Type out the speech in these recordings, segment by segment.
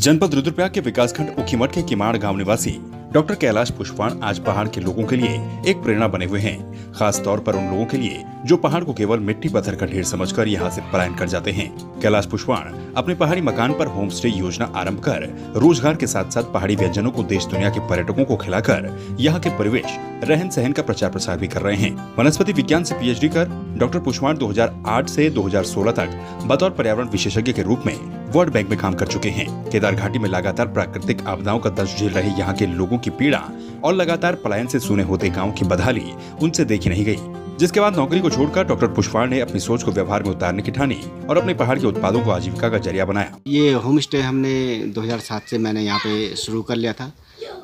जनपद रुद्रप्रयाग के विकासखंड उखीमठ के किमाड़ गांव निवासी डॉक्टर कैलाश पुष्पाण आज पहाड़ के लोगों के लिए एक प्रेरणा बने हुए हैं। खास तौर पर उन लोगों के लिए जो पहाड़ को केवल मिट्टी पत्थर का ढेर समझकर यहां से पलायन कर जाते हैं। कैलाश पुष्पाण अपने पहाड़ी मकान पर होम स्टे योजना आरंभ कर रोजगार के साथ साथ पहाड़ी व्यंजनों को देश दुनिया के पर्यटकों को खिलाकर यहाँ के परिवेश रहन सहन का प्रचार प्रसार भी कर रहे हैं। वनस्पति विज्ञान से पीएचडी कर डॉक्टर पुष्पाण 2008 से 2016 तक बतौर पर्यावरण विशेषज्ञ के रूप में वर्ल्ड बैंक में काम कर चुके हैं। केदार घाटी में लगातार प्राकृतिक आपदाओं का दर्द झेल रहे यहाँ के लोगों की पीड़ा और लगातार पलायन से सूने होते गांव की बदहाली उनसे देखी नहीं गई। जिसके बाद नौकरी को छोड़कर डॉक्टर पुष्पाण ने अपनी सोच को व्यवहार में उतारने की ठानी और अपने पहाड़ के उत्पादों को आजीविका का जरिया बनाया। ये होम स्टे हमने 2007 से मैंने यहाँ पे शुरू कर लिया था,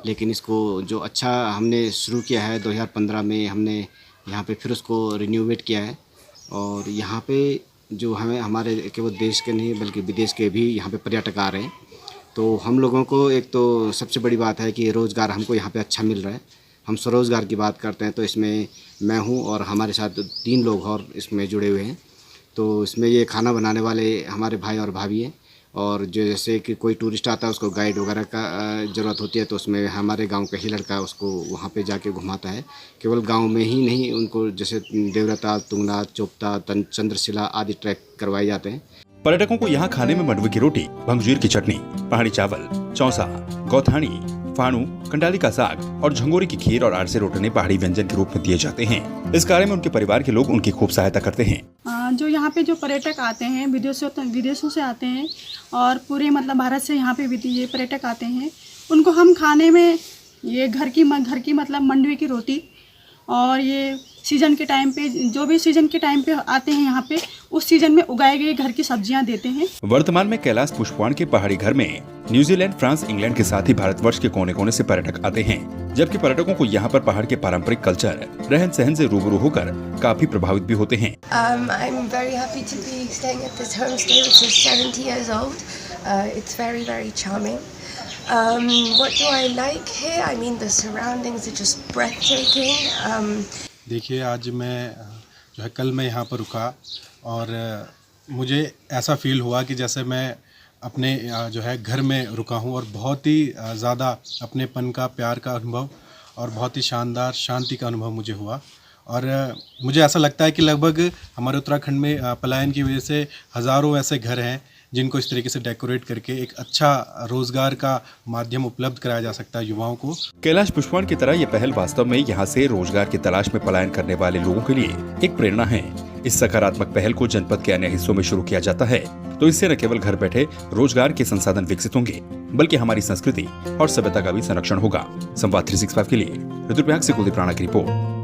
लेकिन इसको जो अच्छा हमने शुरू किया है 2015 में हमने यहाँ पे फिर उसको रिन्यूवेट किया है। और यहाँ पे जो हमें हमारे केवल देश के नहीं बल्कि विदेश के भी यहाँ पे पर्यटक आ रहे हैं। तो हम लोगों को एक तो सबसे बड़ी बात है कि रोज़गार हमको यहाँ पे अच्छा मिल रहा है। हम स्वरोज़गार की बात करते हैं तो इसमें मैं हूँ और हमारे साथ 3 लोग और इसमें जुड़े हुए हैं। तो इसमें ये खाना बनाने वाले हमारे भाई और भाभी हैं। और जो जैसे कि कोई टूरिस्ट आता है उसको गाइड वगैरह का ज़रूरत होती है तो उसमें हमारे गांव का ही लड़का उसको वहाँ पे जाके घुमाता है। केवल गांव में ही नहीं, उनको जैसे देवरताल, तुंगनाथ, चोपता, चंद्रशिला आदि ट्रैक करवाए जाते हैं। पर्यटकों को यहाँ खाने में मंडवे की रोटी, भंगजीर की चटनी, पहाड़ी चावल, चौसा, गौथानी, फाणू, कंडाली का साग और झंगोरी की खीर और आरसे रोटने पहाड़ी व्यंजन के रूप में दिए जाते हैं। इस कार्य में उनके परिवार के लोग उनकी खूब सहायता करते हैं। जो यहाँ पे जो पर्यटक आते हैं विदेशों से आते हैं और पूरे मतलब भारत से यहाँ पे ये पर्यटक आते हैं, उनको हम खाने में ये घर की मतलब मंडवे की रोटी और ये सीजन के टाइम पे जो भी सीजन के टाइम पे आते हैं यहाँ पे उस सीजन में उगाए गए घर की सब्जियां देते हैं। वर्तमान में कैलाश पुष्पाण के पहाड़ी घर में न्यूजीलैंड, फ्रांस, इंग्लैंड के साथ ही भारतवर्ष के कोने कोने से पर्यटक आते हैं, जबकि पर्यटकों को यहाँ पर पहाड़ के पारंपरिक कल्चर, रहन सहन से रूबरू होकर काफी प्रभावित भी होते हैं। I'm very happy to be staying at this homestay which is 70 years old. It's very, very charming. What do I like here? I mean, the surroundings are just breathtaking. देखिए, आज मैं जो है कल मैं यहाँ पर रुका और मुझे ऐसा फील हुआ कि जैसे मैं अपने जो है घर में रुका हूँ और बहुत ही ज़्यादा अपनेपन का, प्यार का अनुभव और बहुत ही शानदार शांति का अनुभव मुझे हुआ। और मुझे ऐसा लगता है कि लगभग हमारे उत्तराखंड में पलायन की वजह से हज़ारों ऐसे घर हैं जिनको इस तरीके से डेकोरेट करके एक अच्छा रोजगार का माध्यम उपलब्ध कराया जा सकता है युवाओं को। कैलाश पुष्पाण की तरह ये पहल वास्तव में यहाँ से रोजगार की तलाश में पलायन करने वाले लोगों के लिए एक प्रेरणा है। इस सकारात्मक पहल को जनपद के अन्य हिस्सों में शुरू किया जाता है तो इससे न केवल घर बैठे रोजगार के संसाधन विकसित होंगे बल्कि हमारी संस्कृति और सभ्यता का भी संरक्षण होगा। संवाद 365 के लिए रुद्रप्रयाग से कुलदीप राणा की रिपोर्ट।